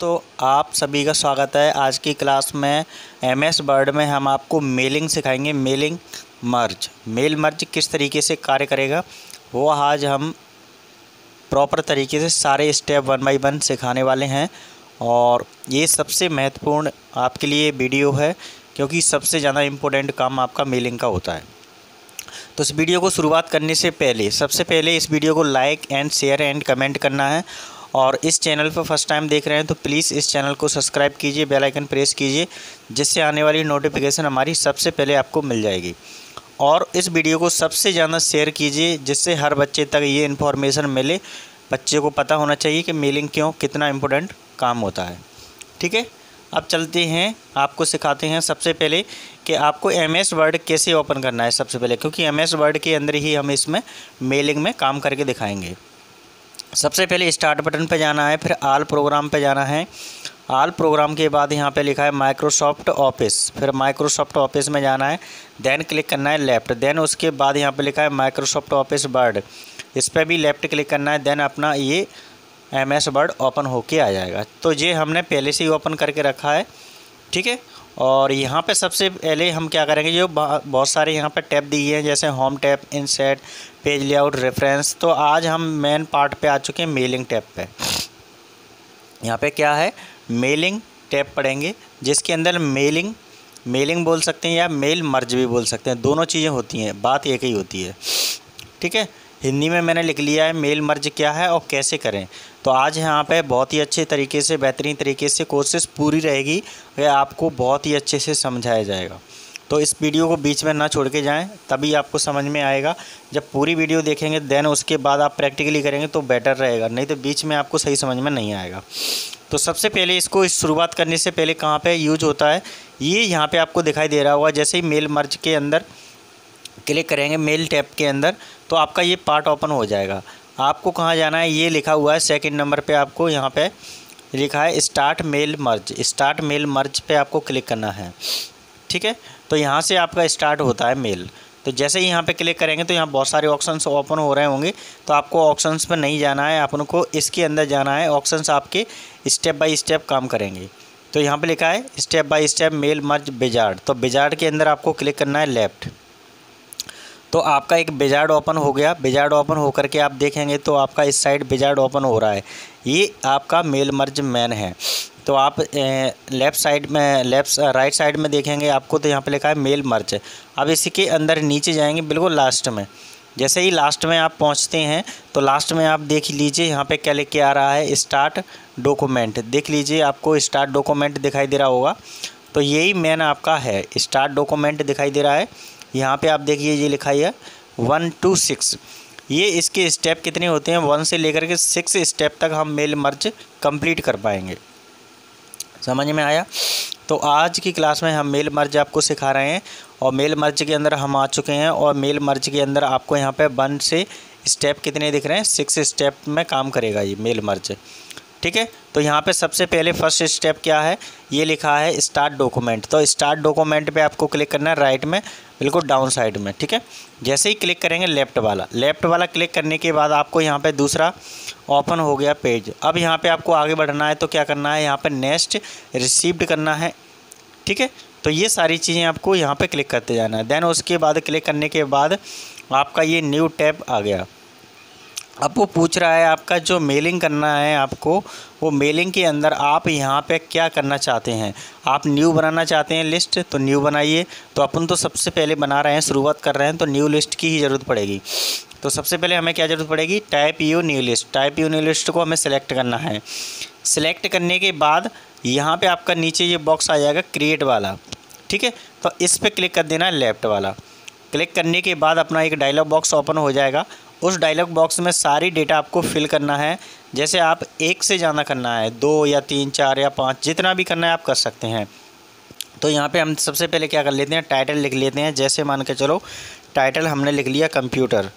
दोस्तों, आप सभी का स्वागत है। आज की क्लास में एमएस वर्ड में हम आपको मेलिंग सिखाएंगे। मेल मर्ज किस तरीके से कार्य करेगा वो आज हम प्रॉपर तरीके से सारे स्टेप 1 बाय 1 सिखाने वाले हैं। और ये सबसे महत्वपूर्ण आपके लिए वीडियो है क्योंकि सबसे ज़्यादा इम्पोर्टेंट काम आपका मेलिंग का होता है। तो इस वीडियो को शुरुआत करने से पहले सबसे पहले इस वीडियो को like and share and comment करना है। और इस चैनल पर फर्स्ट टाइम देख रहे हैं तो प्लीज़ इस चैनल को सब्सक्राइब कीजिए, बेल आइकन प्रेस कीजिए, जिससे आने वाली नोटिफिकेशन हमारी सबसे पहले आपको मिल जाएगी। और इस वीडियो को सबसे ज़्यादा शेयर कीजिए जिससे हर बच्चे तक ये इन्फॉर्मेशन मिले। बच्चे को पता होना चाहिए कि मेलिंग क्यों कितना इम्पोर्टेंट काम होता है। ठीक है, अब चलते हैं, आपको सिखाते हैं सबसे पहले कि आपको एमएस वर्ड कैसे ओपन करना है। सबसे पहले क्योंकि एमएस वर्ड के अंदर ही हम इसमें मेलिंग में काम करके दिखाएंगे। सबसे पहले स्टार्ट बटन पे जाना है, फिर ऑल प्रोग्राम पे जाना है। ऑल प्रोग्राम के बाद यहाँ पे लिखा है माइक्रोसॉफ्ट ऑफिस, फिर माइक्रोसॉफ्ट ऑफिस में जाना है, देन क्लिक करना है लेफ़्ट। देन उसके बाद यहाँ पे लिखा है माइक्रोसॉफ्ट ऑफिस वर्ड, इस पर भी लेफ़्ट क्लिक करना है। देन अपना ये एमएस वर्ड ओपन होके आ जाएगा। तो ये हमने पहले से ही ओपन करके रखा है। ठीक है, और यहाँ पे सबसे पहले हम क्या करेंगे, जो बहुत सारे यहाँ पे टैब दिए हैं जैसे home tab, insert, page layout, reference. तो आज हम मेन पार्ट पे आ चुके हैं, मेलिंग टैब पे। यहाँ पे क्या है, मेलिंग टैब पढ़ेंगे जिसके अंदर मेलिंग बोल सकते हैं या मेल मर्ज भी बोल सकते हैं, दोनों चीज़ें होती हैं, बात एक ही होती है। ठीक है, हिंदी में मैंने लिख लिया है मेल मर्ज क्या है और कैसे करें। तो आज यहाँ पे बहुत ही अच्छे तरीके से, बेहतरीन तरीके से कोशिश पूरी रहेगी, वह आपको बहुत ही अच्छे से समझाया जाएगा। तो इस वीडियो को बीच में ना छोड़ के जाएं, तभी आपको समझ में आएगा। जब पूरी वीडियो देखेंगे देन उसके बाद आप प्रैक्टिकली करेंगे तो बेटर रहेगा, नहीं तो बीच में आपको सही समझ में नहीं आएगा। तो सबसे पहले इसको शुरुआत करने से पहले कहाँ पर यूज होता है, ये यहाँ पर आपको दिखाई दे रहा होगा। जैसे ही मेल मर्ज के अंदर क्लिक करेंगे, मेल टैब के अंदर, तो आपका ये पार्ट ओपन हो जाएगा। आपको कहाँ जाना है, ये लिखा हुआ है सेकंड नंबर पे, आपको यहाँ पे लिखा है start mail merge. Start mail merge पे आपको क्लिक करना है। ठीक है, तो यहाँ से आपका स्टार्ट होता है मेल। तो जैसे ही यहाँ पे क्लिक करेंगे तो यहाँ बहुत सारे ऑप्शंस ओपन हो रहे होंगे। तो आपको ऑप्शंस पर नहीं जाना है, आपको इसके अंदर जाना है। ऑप्शंस आपके स्टेप बाई स्टेप काम करेंगे। तो यहाँ पर लिखा है step by step mail merge wizard, तो विजार्ड के अंदर आपको क्लिक करना है लेफ़्ट। तो आपका एक विजार्ड ओपन हो गया। विजार्ड ओपन होकर के आप देखेंगे तो आपका इस साइड विजार्ड ओपन हो रहा है, ये आपका मेल मर्ज मैन है। तो आप राइट साइड में देखेंगे आपको, तो यहाँ पे लिखा है मेल मर्ज। अब इसी के अंदर नीचे जाएंगे बिल्कुल लास्ट में। जैसे ही लास्ट में आप पहुँचते हैं तो लास्ट में आप देख लीजिए यहाँ पे क्या लिख के आ रहा है, स्टार्ट डॉक्यूमेंट। देख लीजिए, आपको स्टार्ट डॉक्यूमेंट दिखाई दे रहा होगा। तो यही मेन आपका है, स्टार्ट डॉक्यूमेंट दिखाई दे रहा है। यहाँ पे आप देखिए ये लिखा है 1 to 6। ये इसके स्टेप कितने होते हैं, 1 से लेकर के 6 स्टेप तक हम मेल मर्ज कंप्लीट कर पाएंगे। समझ में आया? तो आज की क्लास में हम मेल मर्ज आपको सिखा रहे हैं और मेल मर्ज के अंदर हम आ चुके हैं। और मेल मर्ज के अंदर आपको यहाँ पे 1 से स्टेप कितने दिख रहे हैं, 6 स्टेप में काम करेगा ये मेल मर्ज। ठीक है, तो यहाँ पे सबसे पहले फर्स्ट स्टेप क्या है, ये लिखा है स्टार्ट डॉक्यूमेंट। तो स्टार्ट डॉक्यूमेंट पे आपको क्लिक करना है राइट में, बिल्कुल डाउन साइड में। ठीक है, जैसे ही क्लिक करेंगे लेफ़्ट वाला क्लिक करने के बाद आपको यहाँ पे दूसरा ओपन हो गया पेज। अब यहाँ पे आपको आगे बढ़ना है तो क्या करना है, यहाँ पे नेक्स्ट रिसीव्ड करना है। ठीक है, तो ये सारी चीज़ें आपको यहाँ पे क्लिक करते जाना है। देन उसके बाद क्लिक करने के बाद आपका ये न्यू टैब आ गया। अब वो पूछ रहा है आपका जो मेलिंग करना है आपको, वो मेलिंग के अंदर आप यहाँ पे क्या करना चाहते हैं। आप न्यू बनाना चाहते हैं लिस्ट, तो न्यू बनाइए। तो अपन तो सबसे पहले बना रहे हैं, शुरुआत कर रहे हैं, तो न्यू लिस्ट की ही ज़रूरत पड़ेगी। तो सबसे पहले हमें क्या ज़रूरत पड़ेगी, type you new list. Type you new list को हमें सेलेक्ट करना है। सेलेक्ट करने के बाद यहाँ पर आपका नीचे ये बॉक्स आ जाएगा क्रिएट वाला। ठीक है, तो इस पर क्लिक कर देना है लेफ़्ट वाला। क्लिक करने के बाद अपना एक डायलॉग बॉक्स ओपन हो जाएगा। उस डायलॉग बॉक्स में सारी डेटा आपको फिल करना है। जैसे आप एक से ज़्यादा करना है, 2 या 3, 4 या 5, जितना भी करना है आप कर सकते हैं। तो यहाँ पे हम सबसे पहले क्या कर लेते हैं, टाइटल लिख लेते हैं। जैसे मान के चलो टाइटल हमने लिख लिया कंप्यूटर,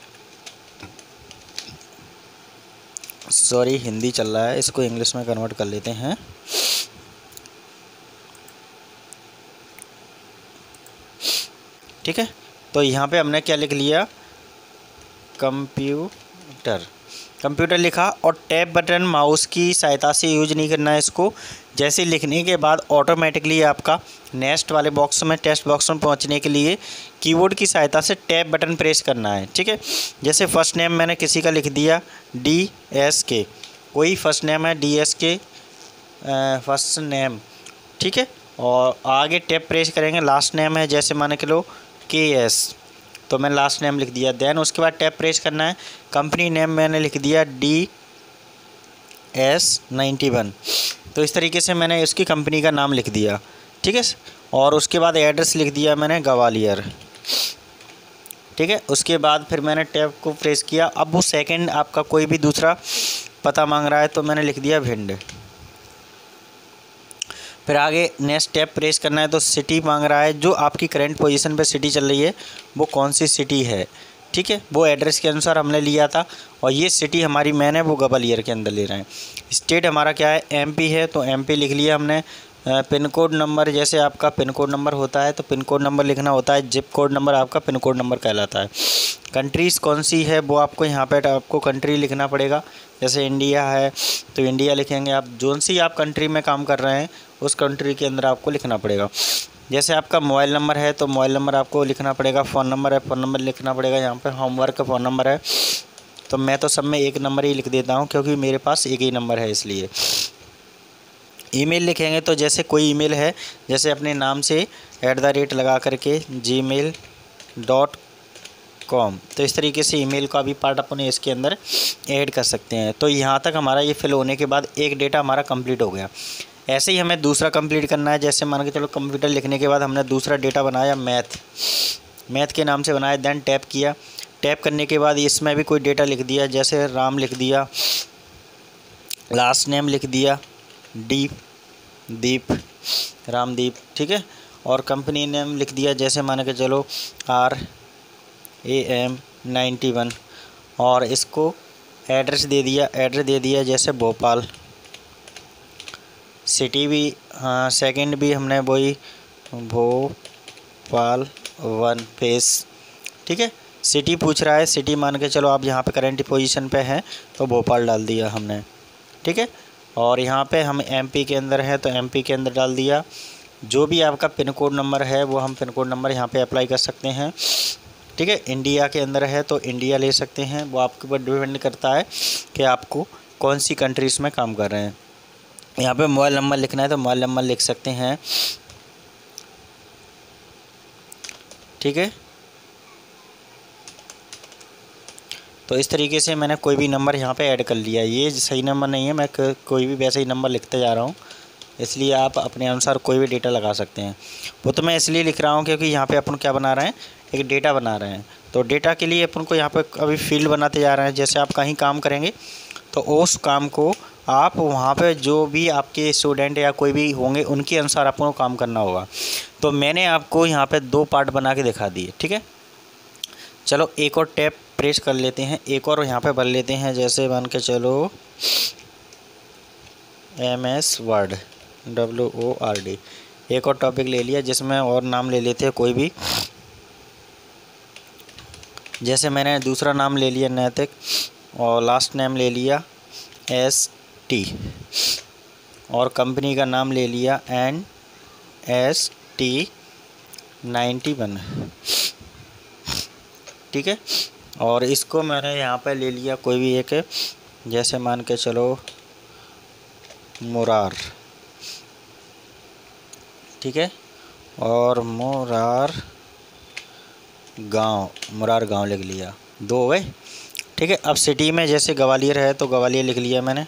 सॉरी हिंदी चल रहा है, इसको इंग्लिश में कन्वर्ट कर लेते हैं। ठीक है, तो यहाँ पे हमने क्या लिख लिया, कंप्यूटर। कंप्यूटर लिखा और टैब बटन माउस की सहायता से यूज नहीं करना है इसको। जैसे लिखने के बाद ऑटोमेटिकली आपका नेक्स्ट वाले बॉक्स में, टेक्स्ट बॉक्स में पहुंचने के लिए कीबोर्ड की सहायता से टैब बटन प्रेस करना है। ठीक है, जैसे फर्स्ट नेम मैंने किसी का लिख दिया DSK, कोई फर्स्ट नेम है DSK फर्स्ट नेम। ठीक है, और आगे टैब प्रेस करेंगे, लास्ट नेम है जैसे मान के लो KS, तो मैंने लास्ट नेम लिख दिया। देन उसके बाद टैब प्रेस करना है, कंपनी नेम मैंने लिख दिया DS91, तो इस तरीके से मैंने इसकी कंपनी का नाम लिख दिया। ठीक है, और उसके बाद एड्रेस लिख दिया मैंने ग्वालियर। ठीक है, उसके बाद फिर मैंने टैब को प्रेस किया। अब वो सेकंड आपका कोई भी दूसरा पता मांग रहा है तो मैंने लिख दिया भिंड। फिर आगे नेक्स्ट टैब प्रेस करना है तो सिटी मांग रहा है, जो आपकी करंट पोजीशन पे सिटी चल रही है वो कौन सी सिटी है। ठीक है, वो एड्रेस के अनुसार हमने लिया था और ये सिटी हमारी मैन है वो ग्वालियर के अंदर ले रहे हैं। स्टेट हमारा क्या है MP है, तो MP लिख लिया हमने। पिन कोड नंबर, जैसे आपका पिन कोड नंबर होता है तो पिन कोड नंबर लिखना होता है, जिप कोड नंबर आपका पिन कोड नंबर कहलाता है। कंट्रीज़ कौन सी है वो आपको यहाँ पे आपको कंट्री लिखना पड़ेगा, जैसे इंडिया है तो इंडिया लिखेंगे आप। जोन सी आप कंट्री में काम कर रहे हैं उस कंट्री के अंदर आपको लिखना पड़ेगा। जैसे आपका मोबाइल नंबर है तो मोबाइल नंबर आपको लिखना पड़ेगा, फ़ोन नंबर है फ़ोन नंबर लिखना पड़ेगा। यहाँ पे होमवर्क का फ़ोन नंबर है तो मैं तो सब में एक नंबर ही लिख देता हूँ क्योंकि मेरे पास एक ही नंबर है इसलिए। ईमेल लिखेंगे तो जैसे कोई ईमेल है, जैसे अपने नाम से @ लगा करके gmail.com, तो इस तरीके से ईमेल का भी पार्ट अपने इसके अंदर ऐड कर सकते हैं। तो यहाँ तक हमारा ये फिल होने के बाद एक डेटा हमारा कंप्लीट हो गया। ऐसे ही हमें दूसरा कंप्लीट करना है। जैसे मान के चलो कंप्यूटर लिखने के बाद हमने दूसरा डेटा बनाया मैथ के नाम से बनाया। देन टैप किया, टैप करने के बाद इसमें भी कोई डेटा लिख दिया, जैसे राम लिख दिया, लास्ट नेम लिख दिया दीप रामदीप। ठीक है, और कंपनी नेम लिख दिया, जैसे मान के चलो RAM91, और इसको एड्रेस दे दिया जैसे भोपाल। सिटी भी, हाँ सेकंड भी हमने वही भोपाल 1 फेस। ठीक है, सिटी पूछ रहा है, सिटी मान के चलो आप यहाँ पे करंट पोजीशन पे हैं तो भोपाल डाल दिया हमने। ठीक है, और यहाँ पे हम MP के अंदर है तो MP के अंदर डाल दिया। जो भी आपका पिन कोड नंबर है वो हम पिन कोड नंबर यहाँ पे अप्लाई कर सकते हैं। ठीक है, इंडिया के अंदर है तो इंडिया ले सकते हैं, वो आपके ऊपर डिपेंड करता है कि आपको कौन सी कंट्रीज़ में काम कर रहे हैं। यहाँ पे मोबाइल नंबर लिखना है तो मोबाइल नंबर लिख सकते हैं। ठीक है, तो इस तरीके से मैंने कोई भी नंबर यहाँ पे ऐड कर लिया। ये सही नंबर नहीं है, मैं कोई भी वैसे ही नंबर लिखते जा रहा हूँ, इसलिए आप अपने अनुसार कोई भी डेटा लगा सकते हैं। वो तो मैं इसलिए लिख रहा हूँ क्योंकि यहाँ पे अपन क्या बना रहे हैं, एक डेटा बना रहे हैं। तो डेटा के लिए अपन को यहाँ पे अभी फील्ड बनाते जा रहे हैं। जैसे आप कहीं काम करेंगे तो उस काम को आप वहाँ पे जो भी आपके स्टूडेंट या कोई भी होंगे उनके अनुसार आपको काम करना होगा। तो मैंने आपको यहाँ पे 2 पार्ट बना के दिखा दिए। ठीक है, चलो एक और टैब प्रेस कर लेते हैं, एक और यहाँ पे भर लेते हैं। जैसे मान के चलो MS वर्ड WORD, एक और टॉपिक ले लिया जिसमें और नाम ले लेते हैं कोई भी। जैसे मैंने दूसरा नाम ले लिया नैतिक और लास्ट नेम ले लिया ST और कंपनी का नाम ले लिया NST91। ठीक है, और इसको मैंने यहाँ पे ले लिया कोई भी एक, जैसे मान के चलो मुरार। ठीक है, और मुरार गांव लिख लिया, 2 हो गए। ठीक है, अब सिटी में जैसे ग्वालियर है तो ग्वालियर लिख लिया मैंने,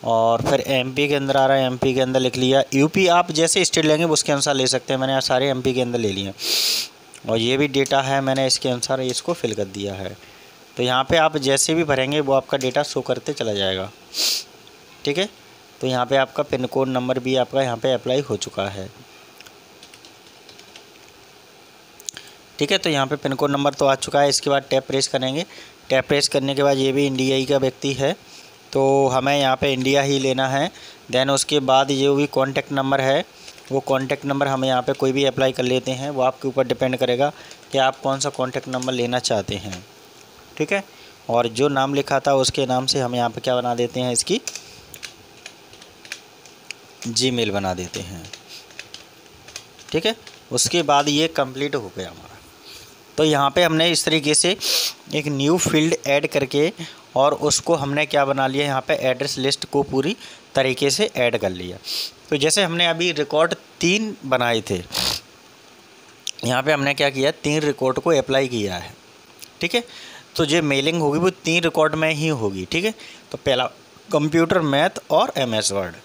और फिर MP के अंदर आ रहा है, MP के अंदर लिख लिया। UP आप जैसे स्टेट लेंगे उसके अनुसार ले सकते हैं, मैंने सारे MP के अंदर ले लिए। और ये भी डेटा है, मैंने इसके अनुसार इसको फिल कर दिया है। तो यहाँ पे आप जैसे भी भरेंगे वो आपका डेटा शो करते चला जाएगा। ठीक है, तो यहाँ पे आपका पिन कोड नंबर भी आपका यहाँ पे अप्लाई हो चुका है। ठीक है, तो यहाँ पे पिन कोड नंबर तो आ चुका है। इसके बाद टैब प्रेस करेंगे, टैब प्रेस करने के बाद ये भी इंडिया ही का व्यक्ति है तो हमें यहाँ पे इंडिया ही लेना है। देन उसके बाद जो भी कॉन्टैक्ट नंबर है वो कॉन्टैक्ट नंबर हम यहाँ पे कोई भी अप्लाई कर लेते हैं। वो आपके ऊपर डिपेंड करेगा कि आप कौन सा कॉन्टैक्ट नंबर लेना चाहते हैं। ठीक है, और जो नाम लिखा था उसके नाम से हम यहाँ पे क्या बना देते हैं, इसकी जीमेल बना देते हैं। ठीक है, उसके बाद ये कंप्लीट हो गया हमारा। तो यहाँ पे हमने इस तरीके से एक न्यू फील्ड ऐड करके और उसको हमने क्या बना लिया, यहाँ पे एड्रेस लिस्ट को पूरी तरीके से ऐड कर लिया। तो जैसे हमने अभी रिकॉर्ड 3 बनाए थे, यहाँ पे हमने क्या किया, 3 रिकॉर्ड को अप्लाई किया है। ठीक है, तो जो मेलिंग होगी वो 3 रिकॉर्ड में ही होगी। ठीक है, तो पहला कंप्यूटर मैथ और MS वर्ड।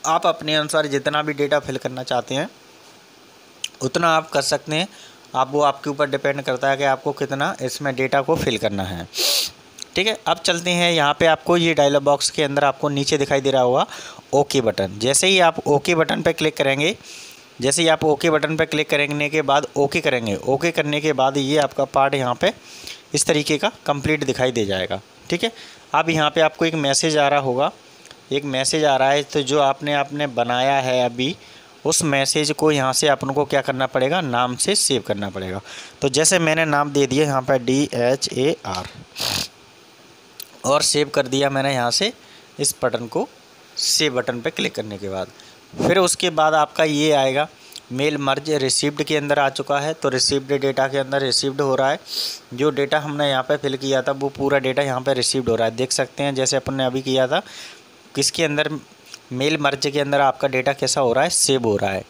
आप अपने अनुसार जितना भी डेटा फिल करना चाहते हैं उतना आप कर सकते हैं। वो आपके ऊपर डिपेंड करता है कि आपको कितना इसमें डेटा को फिल करना है। ठीक है, अब चलते हैं। यहाँ पे आपको ये डायलॉग बॉक्स के अंदर आपको नीचे दिखाई दे रहा होगा ओके बटन। जैसे ही आप ओके बटन पर क्लिक करेंगे, जैसे ही आप ओके बटन पर क्लिक करने के बाद ओके करेंगे, ओके करने के बाद ये आपका पार्ट यहाँ पे इस तरीके का कंप्लीट दिखाई दे जाएगा। ठीक है, अब यहाँ पे आपको एक मैसेज आ रहा होगा, एक मैसेज आ रहा है। तो जो आपने बनाया है अभी, उस मैसेज को यहाँ से अपन को क्या करना पड़ेगा, नाम से सेव करना पड़ेगा। तो जैसे मैंने नाम दे दिया यहाँ पर DHAR और सेव कर दिया मैंने यहाँ से इस बटन को, सेव बटन पे क्लिक करने के बाद फिर उसके बाद आपका ये आएगा मेल मर्ज रिसीव्ड के अंदर आ चुका है। तो रिसीव्ड डेटा के अंदर रिसीव्ड हो रहा है। जो डेटा हमने यहाँ पे फिल किया था वो पूरा डेटा यहाँ पे रिसीव्ड हो रहा है। देख सकते हैं जैसे अपन ने अभी किया था, किसके अंदर, मेल मर्ज के अंदर आपका डेटा कैसा हो रहा है, सेव हो रहा है।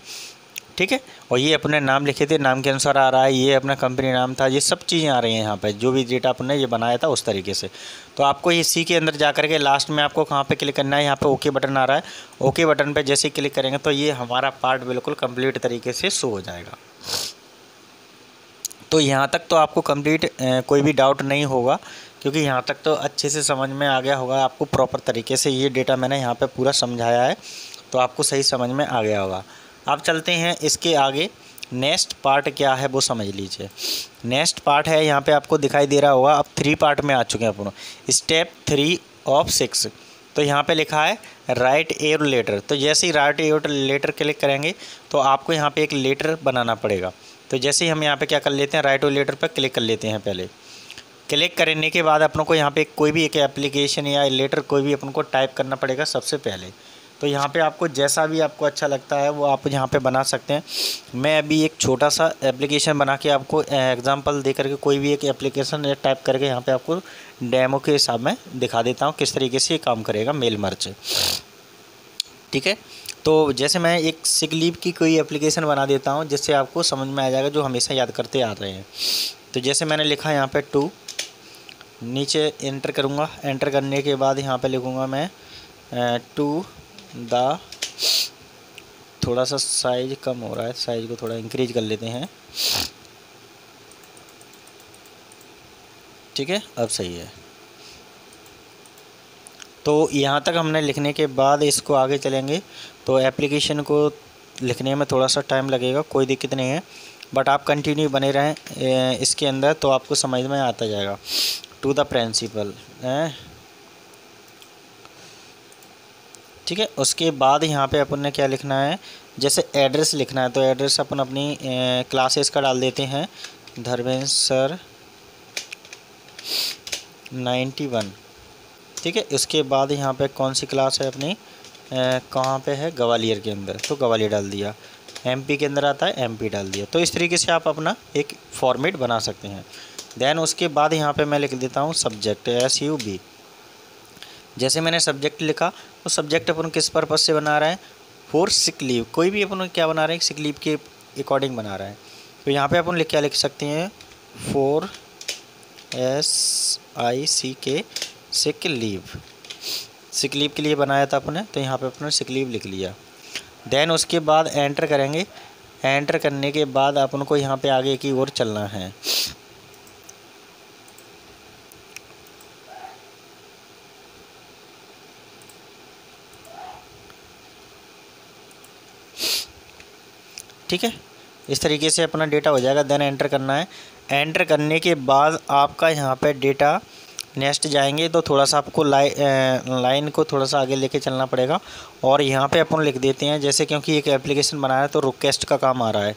ठीक है, और ये अपने नाम लिखे थे, नाम के अनुसार आ रहा है, ये अपना कंपनी नाम था, ये सब चीज़ें आ रही हैं यहाँ पे, जो भी डेटा अपने ये बनाया था उस तरीके से। तो आपको ये सी के अंदर जा कर के लास्ट में आपको कहाँ पे क्लिक करना है, यहाँ पे ओके बटन आ रहा है, ओके बटन पे जैसे ही क्लिक करेंगे तो ये हमारा पार्ट बिल्कुल कंप्लीट तरीके से शो हो जाएगा। तो यहाँ तक तो आपको कंप्लीट कोई भी डाउट नहीं होगा, क्योंकि यहाँ तक तो अच्छे से समझ में आ गया होगा आपको। प्रॉपर तरीके से ये डेटा मैंने यहाँ पे पूरा समझाया है, तो आपको सही समझ में आ गया होगा। अब चलते हैं इसके आगे, नेक्स्ट पार्ट क्या है वो समझ लीजिए। नेक्स्ट पार्ट है, यहाँ पे आपको दिखाई दे रहा होगा, अब 3 पार्ट में आ चुके हैं अपन, स्टेप 3 of 6। तो यहाँ पे लिखा है राइट ए लेटर। तो जैसे ही राइट ए लेटर क्लिक करेंगे तो आपको यहाँ पे एक लेटर बनाना पड़ेगा। तो जैसे ही हम यहाँ पे क्या कर लेते हैं, राइट ओ लेटर पर क्लिक कर लेते हैं। पहले क्लिक करने के बाद अपनों को यहाँ पे कोई भी एक एप्लीकेशन या लेटर कोई भी अपन को टाइप करना पड़ेगा सबसे पहले। तो यहाँ पे आपको जैसा भी आपको अच्छा लगता है वो आप यहाँ पे बना सकते हैं। मैं अभी एक छोटा सा एप्लीकेशन बना के आपको एग्जांपल दे करके कोई भी एक एप्लीकेशन टाइप करके यहाँ पे आपको डेमो के हिसाब में दिखा देता हूँ किस तरीके से ये काम करेगा मेल मर्ज। ठीक है, तो जैसे मैं एक सिक लीव की कोई एप्लीकेशन बना देता हूँ जिससे आपको समझ में आ जाएगा, जो हमेशा याद करते आ रहे हैं। तो जैसे मैंने लिखा यहाँ पे 2, नीचे एंटर करूँगा, एंटर करने के बाद यहाँ पे लिखूँगा मैं टू द, थोड़ा सा साइज कम हो रहा है, साइज को थोड़ा इंक्रीज कर लेते हैं। ठीक है, अब सही है। तो यहाँ तक हमने लिखने के बाद इसको आगे चलेंगे तो एप्लीकेशन को लिखने में थोड़ा सा टाइम लगेगा, कोई दिक्कत नहीं है, बट आप कंटिन्यू बने रहें इसके अंदर तो आपको समझ में आता जाएगा। टू द प्रिंसिपल, ठीक है। उसके बाद यहाँ पे अपन ने क्या लिखना है, जैसे एड्रेस लिखना है तो एड्रेस अपन अपनी क्लासेस का डाल देते हैं, धर्मेंद्र सर 91। ठीक है, उसके बाद यहाँ पे कौन सी क्लास है अपनी, कहाँ पे है, ग्वालियर के अंदर, तो ग्वालियर डाल दिया। MP के अंदर आता है, MP डाल दिया। तो इस तरीके से आप अपना एक फॉर्मेट बना सकते हैं। देन उसके बाद यहाँ पे मैं लिख देता हूँ सब्जेक्ट SUB। जैसे मैंने सब्जेक्ट लिखा तो सब्जेक्ट अपन किस पर्पज़ से बना रहे हैं, फॉर सिक लीव, कोई भी अपन क्या बना रहे हैं, सिक लीव के अकॉर्डिंग बना रहे हैं। तो यहाँ पे अपन क्या लिख सकते हैं, for SICK sick leave, sick leave के लिए बनाया था अपने, तो यहाँ पे अपने सिक लीव लिख लिया। देन उसके बाद एंटर करेंगे, एंटर करने के बाद अपन को यहाँ पे आगे की ओर चलना है। ठीक है, इस तरीके से अपना डेटा हो जाएगा। देन एंटर करना है, एंटर करने के बाद आपका यहाँ पे डेटा नेक्स्ट जाएंगे तो थोड़ा सा आपको लाइन को थोड़ा सा आगे लेके चलना पड़ेगा। और यहाँ पे अपन लिख देते हैं, जैसे क्योंकि एक एप्लीकेशन बनाया है तो रिक्वेस्ट का काम आ रहा है,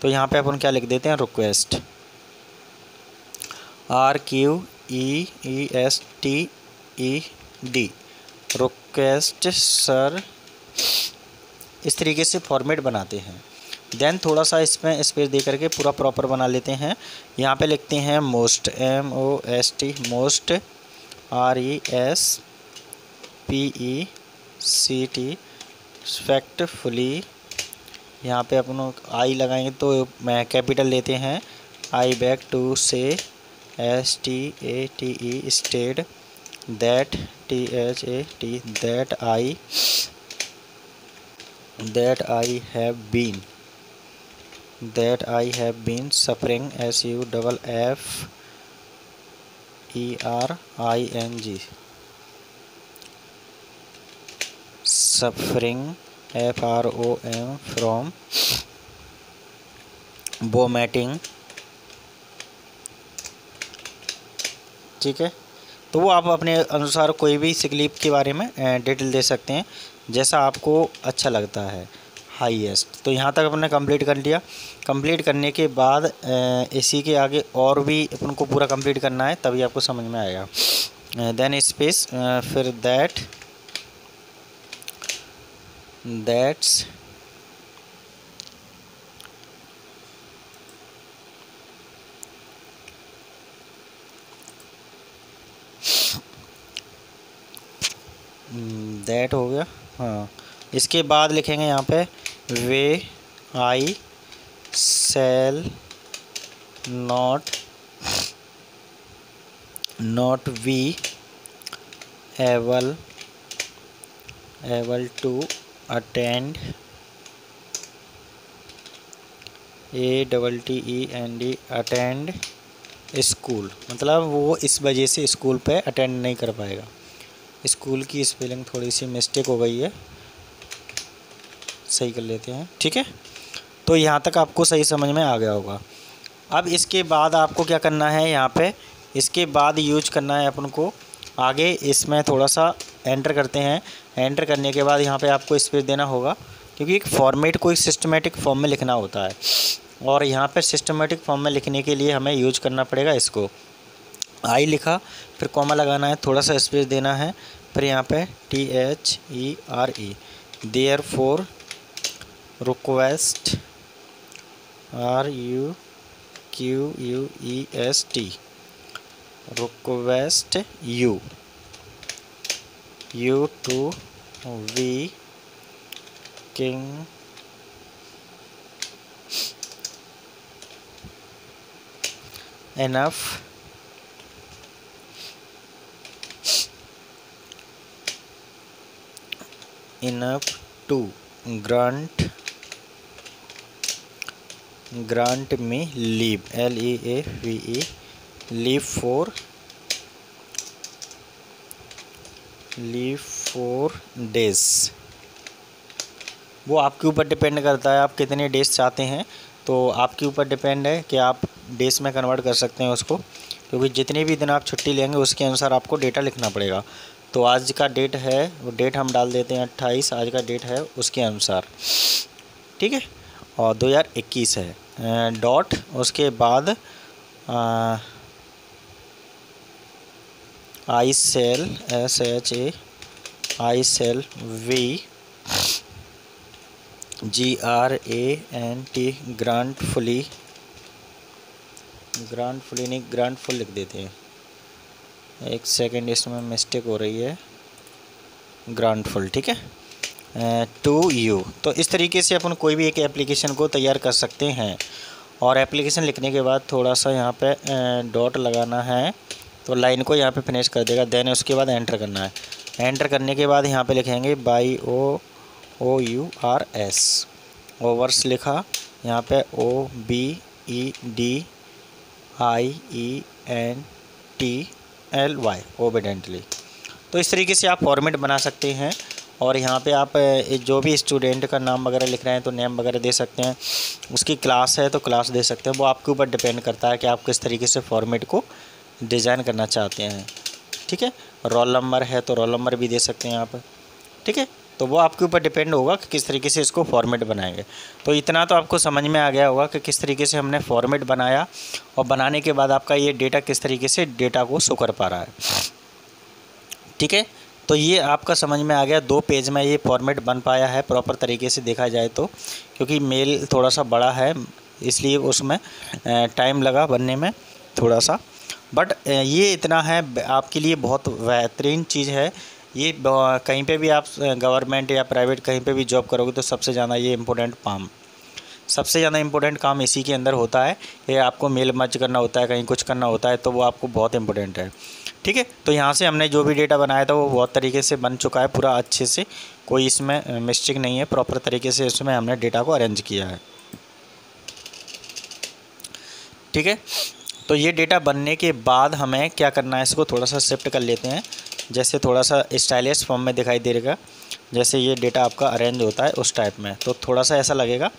तो यहाँ पे अपन क्या लिख देते हैं, रिक्वेस्ट REQUESTED, रिक्वेस्ट सर, इस तरीके से फॉर्मेट बनाते हैं। देन थोड़ा सा इसमें स्पेस दे करके पूरा प्रॉपर बना लेते हैं। यहाँ पे लिखते हैं most, MOST, most, RESPECT, respectfully. यहाँ पे अपन आई लगाएंगे तो मैं कैपिटल लेते हैं, I beg to say, STATE, state, that, THAT, that I have been, suffering, SUFFERING, suffering, FROM, from, vomiting। ठीक है, तो वो आप अपने अनुसार कोई भी सिक लीव के बारे में डिटेल दे सकते हैं जैसा आपको अच्छा लगता है। हाईएस्ट, तो यहाँ तक अपने कंप्लीट कर लिया। कंप्लीट करने के बाद इसी के आगे और भी अपन को पूरा कंप्लीट करना है, तभी आपको समझ में आएगा। देन स्पेस, फिर दैट्स, दैट हो गया। हाँ, इसके बाद लिखेंगे यहाँ पे वे I shall not be able to attend ATTEND attend school, मतलब वो इस वजह से स्कूल पे अटेंड नहीं कर पाएगा। स्कूल की स्पेलिंग थोड़ी सी मिस्टेक हो गई है, सही कर लेते हैं। ठीक है, तो यहाँ तक आपको सही समझ में आ गया होगा। अब इसके बाद आपको क्या करना है, यहाँ पे इसके बाद यूज करना है अपन को आगे। इसमें थोड़ा सा एंटर करते हैं। एंटर करने के बाद यहाँ पे आपको स्पेस देना होगा, क्योंकि एक फॉर्मेट को एक सिस्टमेटिक फॉर्म में लिखना होता है, और यहाँ पे सिस्टमेटिक फॉर्म में लिखने के लिए हमें यूज करना पड़ेगा इसको। आई लिखा, फिर कॉमा लगाना है, थोड़ा सा स्पेस देना है, फिर यहाँ पे THERE, therefore request, RUQUEST, request you to be kind enough to grant me leave, LEAVE, leave for days। वो आपके ऊपर डिपेंड करता है आप कितने डेज चाहते हैं, तो आपके ऊपर डिपेंड है कि आप डेज में कन्वर्ट कर सकते हैं उसको, क्योंकि जितने भी दिन आप छुट्टी लेंगे उसके अनुसार आपको डेटा लिखना पड़ेगा। तो आज का डेट है, वो डेट हम डाल देते हैं 28, आज का डेट है उसके अनुसार। ठीक है, और 2021 है, डॉट, उसके बाद I shall, SHA, I shall we GRANT, gratefully नहीं, ग्रांटफुल लिख देते हैं। एक सेकंड, इसमें मिस्टेक हो रही है, ग्रांटफुल। ठीक है, टू यू। तो इस तरीके से अपन कोई भी एक एप्लीकेशन को तैयार कर सकते हैं। और एप्लीकेशन लिखने के बाद थोड़ा सा यहाँ पे डॉट लगाना है, तो लाइन को यहाँ पे फिनिश कर देगा। देन उसके बाद एंटर करना है। एंटर करने के बाद यहाँ पे लिखेंगे BYOOURS, ओवर्स लिखा, यहाँ पे OBEDIENTLY, ओबीडेंटली। तो इस तरीके से आप फॉर्मेट बना सकते हैं। और यहाँ पे आप जो भी स्टूडेंट का नाम वगैरह लिख रहे हैं तो नेम वगैरह दे सकते हैं, उसकी क्लास है तो क्लास दे सकते हैं। वो आपके ऊपर डिपेंड करता है कि आप किस तरीके से फॉर्मेट को डिज़ाइन करना चाहते हैं। ठीक है, रोल नंबर है तो रोल नंबर भी दे सकते हैं आप। ठीक है, तो वो आपके ऊपर डिपेंड होगा कि किस तरीके से इसको फॉर्मेट बनाएंगे। तो इतना तो आपको समझ में आ गया होगा कि किस तरीके से हमने फॉर्मेट बनाया और बनाने के बाद आपका ये डेटा किस तरीके से डेटा को शो कर पा रहा है। ठीक है, तो ये आपका समझ में आ गया। 2 पेज में ये फॉर्मेट बन पाया है प्रॉपर तरीके से देखा जाए तो, क्योंकि मेल थोड़ा सा बड़ा है इसलिए उसमें टाइम लगा बनने में थोड़ा सा, बट ये इतना है आपके लिए बहुत बेहतरीन चीज़ है। ये कहीं पे भी आप गवर्नमेंट या प्राइवेट कहीं पे भी जॉब करोगे तो सबसे ज़्यादा ये सबसे ज़्यादा इम्पोर्टेंट काम इसी के अंदर होता है। ये आपको मेल मर्ज करना होता है, कहीं कुछ करना होता है, तो वो आपको बहुत इम्पोर्टेंट है। ठीक है, तो यहाँ से हमने जो भी डेटा बनाया था वो बहुत तरीके से बन चुका है पूरा अच्छे से, कोई इसमें मिस्टेक नहीं है, प्रॉपर तरीके से इसमें हमने डेटा को अरेंज किया है। ठीक है, तो ये डेटा बनने के बाद हमें क्या करना है, इसको थोड़ा सा शिफ्ट कर लेते हैं, जैसे थोड़ा सा स्टाइलिश फॉर्म में दिखाई देगा, जैसे ये डेटा आपका अरेंज होता है उस टाइप में। तो थोड़ा सा ऐसा लगेगा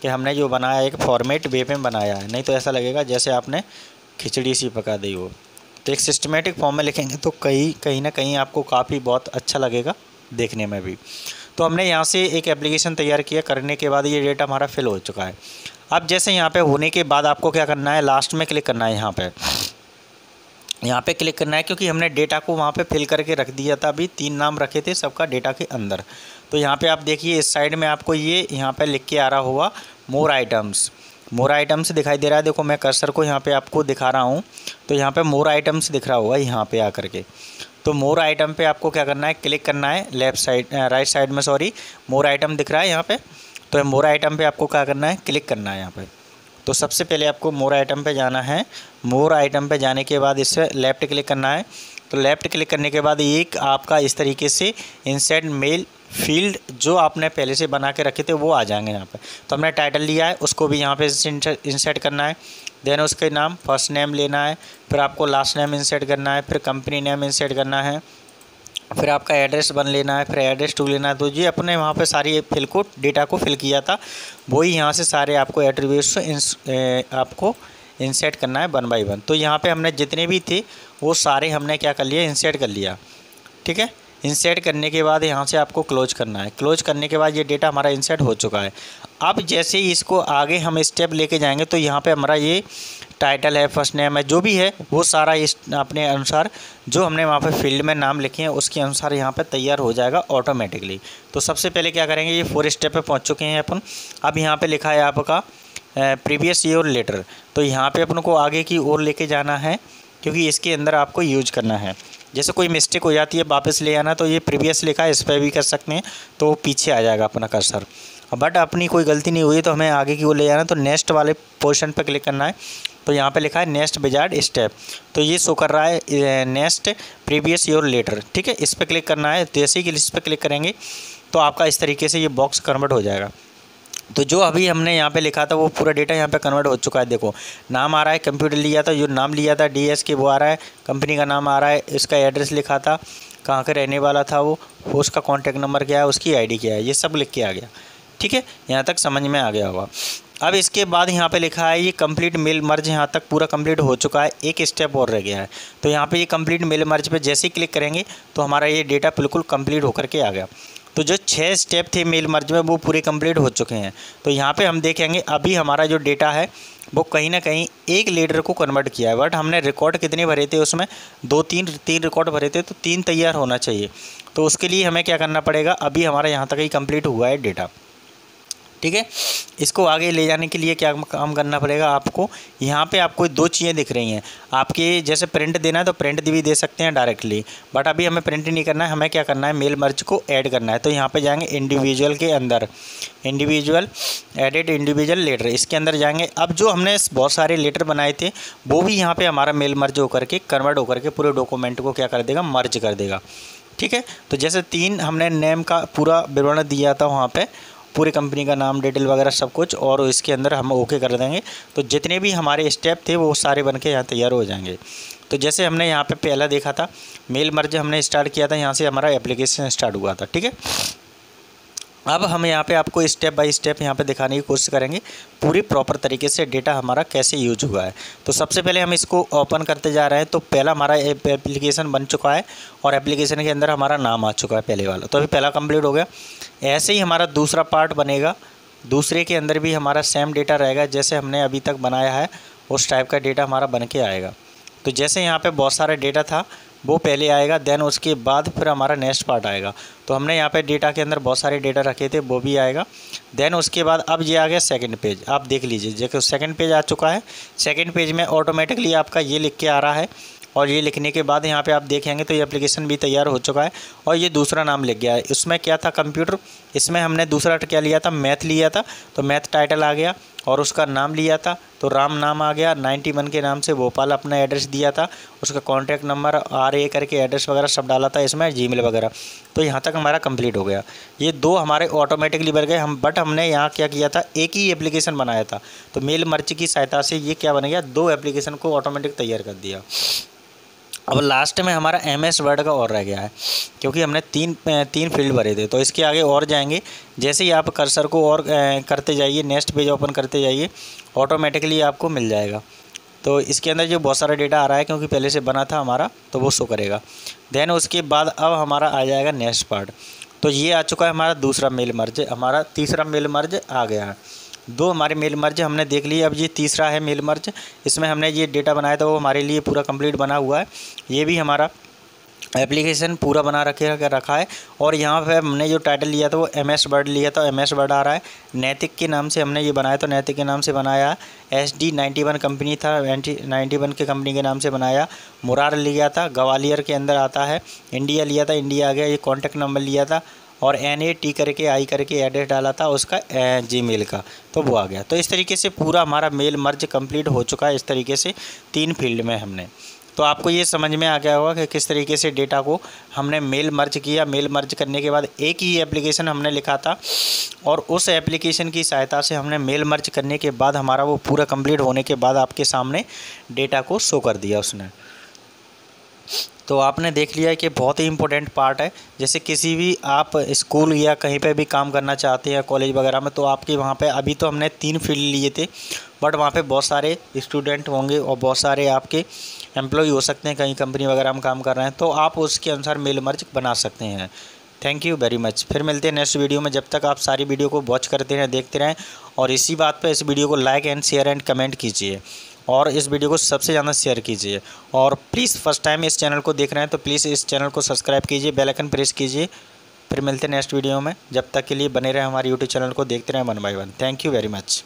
कि हमने जो बनाया एक फॉर्मेट वे में बनाया है, नहीं तो ऐसा लगेगा जैसे आपने खिचड़ी सी पका दी हो। तो एक सिस्टमेटिक फॉर्म में लिखेंगे तो कहीं ना कहीं आपको काफ़ी बहुत अच्छा लगेगा देखने में भी। तो हमने यहाँ से एक एप्लीकेशन तैयार किया, करने के बाद ये डेटा हमारा फिल हो चुका है। अब जैसे यहाँ पे होने के बाद आपको क्या करना है, लास्ट में क्लिक करना है, यहाँ पे क्लिक करना है, क्योंकि हमने डेटा को वहाँ पे फिल करके रख दिया था। अभी 3 नाम रखे थे सबका डेटा के अंदर। तो यहाँ पे आप देखिए इस साइड में आपको ये यहाँ पे लिख के आ रहा होगा मोर आइटम्स दिखाई दे रहा है। देखो मैं कर्सर को यहाँ पे आपको दिखा रहा हूँ, तो यहाँ पे मोर आइटम्स दिख रहा होगा यहाँ पे आकर के। तो मोर आइटम पे आपको क्या करना है, क्लिक करना है राइट साइड में, मोर आइटम दिख रहा है यहाँ पे। तो मोर आइटम पे आपको क्या करना है, क्लिक करना है यहाँ पे। तो सबसे पहले आपको मोर आइटम पे जाना है। मोर आइटम पे जाने के बाद इससे लेफ़्ट क्लिक करना है। तो लेफ़्ट क्लिक करने के बाद एक आपका इस तरीके से इंसर्ट मेल फील्ड जो आपने पहले से बना के रखे थे वो आ जाएंगे यहाँ पे। तो हमने टाइटल लिया है, उसको भी यहाँ पे इंसर्ट करना है। देन उसके नाम फर्स्ट नेम लेना है, फिर आपको लास्ट नेम इंसर्ट करना है, फिर कंपनी नेम इंसर्ट करना है, फिर आपका एड्रेस बन लेना है, फिर एड्रेस टू लेना है। तो ये अपने वहाँ पे सारी डेटा को फिल किया था, वही यहाँ से सारे आपको एट्रीब्यूट्स आपको इंसर्ट करना है 1 बाय 1। तो यहाँ पे हमने जितने भी थे वो सारे हमने क्या कर लिया, इंसर्ट कर लिया। ठीक है, इंसर्ट करने के बाद यहाँ से आपको क्लोज करना है। क्लोज करने के बाद ये डेटा हमारा इंसर्ट हो चुका है। अब जैसे ही इसको आगे हम स्टेप लेके जाएंगे तो यहाँ पे हमारा ये टाइटल है, फर्स्ट नेम है, जो भी है वो सारा इस अपने अनुसार जो हमने वहाँ पे फील्ड में नाम लिखे हैं उसके अनुसार यहाँ पे तैयार हो जाएगा ऑटोमेटिकली। तो सबसे पहले क्या करेंगे, ये 4 स्टेप पे पहुँच चुके हैं अपन। अब यहाँ पे लिखा है आपका प्रीवियस ईयर लेटर, तो यहाँ पे अपन को आगे की ओर लेके जाना है, क्योंकि इसके अंदर आपको यूज करना है। जैसे कोई मिस्टेक हो जाती है वापस ले आना, तो ये प्रीवियस लिखा है इस पर भी कर सकते हैं, तो पीछे आ जाएगा अपना कर्सर। बट अपनी कोई गलती नहीं हुई तो हमें आगे की ओर ले जाना, तो नेक्स्ट वाले पोर्शन पर क्लिक करना है। तो यहाँ पे लिखा है नेक्स्ट विजार्ड स्टेप, तो ये शो कर रहा है नेक्स्ट प्रीवियस ईयर लेटर। ठीक है, इस पर क्लिक करना है। जैसे ही इस पर क्लिक करेंगे तो आपका इस तरीके से ये बॉक्स कन्वर्ट हो जाएगा। तो जो अभी हमने यहाँ पे लिखा था वो पूरा डेटा यहाँ पे कन्वर्ट हो चुका है। देखो नाम आ रहा है, कंप्यूटर लिया था, जो नाम लिया था DS के वो आ रहा है, कंपनी का नाम आ रहा है, इसका एड्रेस लिखा था, कहाँ के रहने वाला था वो उसका कॉन्टैक्ट नंबर क्या है, उसकी ID क्या है, ये सब लिख के आ गया। ठीक है, यहाँ तक समझ में आ गया होगा। अब इसके बाद यहाँ पे लिखा है ये कंप्लीट मेल मर्ज, यहाँ तक पूरा कंप्लीट हो चुका है, एक स्टेप और रह गया है। तो यहाँ पे ये कंप्लीट मेल मर्ज पे जैसे ही क्लिक करेंगे तो हमारा ये डेटा बिल्कुल कंप्लीट होकर के आ गया। तो जो 6 स्टेप थे मेल मर्ज में वो पूरे कंप्लीट हो चुके हैं। तो यहाँ पे हम देखेंगे अभी हमारा जो डेटा है वो कहीं ना कहीं एक लीडर को कन्वर्ट किया है, बट हमने रिकॉर्ड कितने भरे थे उसमें, 3 रिकॉर्ड भरे थे, तो 3 तैयार होना चाहिए। तो उसके लिए हमें क्या करना पड़ेगा, अभी हमारा यहाँ तक ही कंप्लीट हुआ है डेटा। ठीक है, इसको आगे ले जाने के लिए क्या काम करना पड़ेगा आपको, यहाँ पे आपको 2 चीज़ें दिख रही हैं आपके, जैसे प्रिंट देना है तो प्रिंट भी दे सकते हैं डायरेक्टली, बट अभी हमें प्रिंट नहीं करना है, हमें क्या करना है, मेल मर्ज को ऐड करना है। तो यहाँ पे जाएंगे इंडिविजुअल के अंदर, इंडिविजुअल एडिट इंडिविजुअल लेटर, इसके अंदर जाएंगे। अब जो हमने बहुत सारे लेटर बनाए थे वो भी यहाँ पर हमारा मेल मर्ज होकर के कन्वर्ट होकर के पूरे डॉक्यूमेंट को क्या कर देगा, मर्ज कर देगा। ठीक है, तो जैसे 3 हमने नेम का पूरा विवरण दिया था वहाँ पे, पूरी कंपनी का नाम, डिटेल वगैरह सब कुछ, और इसके अंदर हम ओके कर देंगे। तो जितने भी हमारे स्टेप थे वो सारे बनके यहाँ तैयार हो जाएंगे। तो जैसे हमने यहाँ पे पहला देखा था मेल मर्ज हमने स्टार्ट किया था, यहाँ से हमारा एप्लीकेशन स्टार्ट हुआ था। ठीक है, अब हम यहाँ पे आपको स्टेप बाय स्टेप यहाँ पे दिखाने की कोशिश करेंगे पूरी प्रॉपर तरीके से डेटा हमारा कैसे यूज हुआ है। तो सबसे पहले हम इसको ओपन करते जा रहे हैं। तो पहला हमारा एप्लीकेशन बन चुका है और एप्लीकेशन के अंदर हमारा नाम आ चुका है पहले वाला, तो अभी पहला कंप्लीट हो गया। ऐसे ही हमारा दूसरा पार्ट बनेगा, दूसरे के अंदर भी हमारा सेम डेटा रहेगा, जैसे हमने अभी तक बनाया है उस टाइप का डेटा हमारा बन के आएगा। तो जैसे यहाँ पे बहुत सारा डेटा था वो पहले आएगा, देन उसके बाद फिर हमारा नेक्स्ट पार्ट आएगा। तो हमने यहाँ पे डेटा के अंदर बहुत सारे डेटा रखे थे वो भी आएगा। देन उसके बाद अब ये आ गया सेकंड पेज। आप देख लीजिए, देखो सेकंड पेज आ चुका है। सेकंड पेज में ऑटोमेटिकली आपका ये लिख के आ रहा है और ये लिखने के बाद यहाँ पे आप देखेंगे तो ये एप्लीकेशन भी तैयार हो चुका है और ये दूसरा नाम लिख गया है। इसमें क्या था, कंप्यूटर, इसमें हमने दूसरा क्या लिया था, मैथ लिया था, तो मैथ टाइटल आ गया और उसका नाम लिया था तो राम नाम आ गया। 91 के नाम से भोपाल अपना एड्रेस दिया था, उसका कॉन्टैक्ट नंबर RA करके एड्रेस वगैरह सब डाला था इसमें, जीमेल वगैरह। तो यहाँ तक हमारा कंप्लीट हो गया। ये दो हमारे ऑटोमेटिकली बन गए हम, बट हमने यहाँ क्या किया था, एक ही एप्लीकेशन बनाया था। तो मेल मर्ज की सहायता से ये क्या बन गया, दो एप्लीकेशन को ऑटोमेटिक तैयार कर दिया। अब लास्ट में हमारा MS वर्ड का और रह गया है, क्योंकि हमने तीन फील्ड भरे थे। तो इसके आगे और जाएंगे, जैसे ही आप कर्सर को और करते जाइए, नेक्स्ट पेज ओपन करते जाइए, ऑटोमेटिकली आपको मिल जाएगा। तो इसके अंदर जो बहुत सारा डेटा आ रहा है क्योंकि पहले से बना था हमारा, तो वो शो करेगा। देन उसके बाद अब हमारा आ जाएगा नेक्स्ट पार्ट। तो ये आ चुका है हमारा दूसरा मेल मर्ज, हमारा तीसरा मेल मर्ज आ गया है। दो हमारे मेल मर्ज हमने देख लिए, अब ये तीसरा है मेल मर्ज। इसमें हमने ये डेटा बनाया था वो हमारे लिए पूरा कंप्लीट बना हुआ है। ये भी हमारा एप्लीकेशन पूरा बना रखा है। और यहाँ पे हमने जो टाइटल लिया था वो MS वर्ड लिया था, MS वर्ड आ रहा है। नैतिक के नाम से हमने ये बनाया, तो नैतिक के नाम से बनाया। SD 91 कंपनी था, 91 के कंपनी के नाम से बनाया। मुरार लिया था, ग्वालियर के अंदर आता है। इंडिया लिया था, इंडिया आ गया। ये कॉन्टैक्ट नंबर लिया था और NAT करके I करके एड्रेस डाला था उसका जीमेल का, तो वो आ गया। तो इस तरीके से पूरा हमारा मेल मर्ज कंप्लीट हो चुका है, इस तरीके से 3 फील्ड में हमने। तो आपको ये समझ में आ गया होगा कि किस तरीके से डेटा को हमने मेल मर्ज किया। मेल मर्ज करने के बाद एक ही एप्लीकेशन हमने लिखा था और उस एप्लीकेशन की सहायता से हमने मेल मर्ज करने के बाद हमारा वो पूरा कंप्लीट होने के बाद आपके सामने डेटा को शो कर दिया उसने। तो आपने देख लिया है कि बहुत ही इम्पोर्टेंट पार्ट है। जैसे किसी भी आप स्कूल या कहीं पे भी काम करना चाहते हैं कॉलेज वगैरह में, तो आपके वहाँ पे अभी तो हमने 3 फील्ड लिए थे, बट वहाँ पे बहुत सारे स्टूडेंट होंगे और बहुत सारे आपके एम्प्लॉय हो सकते हैं, कहीं कंपनी वगैरह में काम कर रहे हैं, तो आप उसके अनुसार मेल मर्ज बना सकते हैं। Thank you very much. फिर मिलते हैं नेक्स्ट वीडियो में। जब तक आप सारी वीडियो को वॉच करते रहें, देखते रहें, और इसी बात पर इस वीडियो को like and share and comment कीजिए और इस वीडियो को सबसे ज़्यादा शेयर कीजिए। और प्लीज़ फर्स्ट टाइम इस चैनल को देख रहे हैं तो प्लीज़ इस चैनल को सब्सक्राइब कीजिए, बेल आइकन प्रेस कीजिए। फिर मिलते हैं नेक्स्ट वीडियो में। जब तक के लिए बने रहें हमारे यूट्यूब चैनल को देखते रहें 1 by 1। Thank you very much.